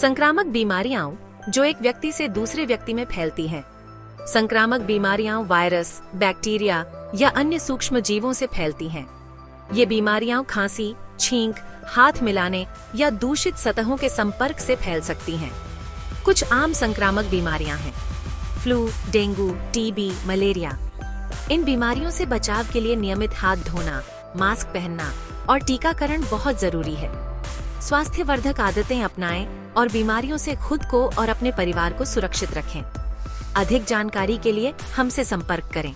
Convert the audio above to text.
संक्रामक बीमारियां जो एक व्यक्ति से दूसरे व्यक्ति में फैलती हैं। संक्रामक बीमारियां वायरस, बैक्टीरिया या अन्य सूक्ष्म जीवों से फैलती हैं। ये बीमारियां खांसी, छींक, हाथ मिलाने या दूषित सतहों के संपर्क से फैल सकती हैं। कुछ आम संक्रामक बीमारियां हैं: फ्लू, डेंगू, टीबी, मलेरिया। इन बीमारियों से बचाव के लिए नियमित हाथ धोना, मास्क पहनना और टीकाकरण बहुत जरूरी है। स्वास्थ्यवर्धक आदतें अपनाएं और बीमारियों से खुद को और अपने परिवार को सुरक्षित रखें। अधिक जानकारी के लिए हमसे संपर्क करें।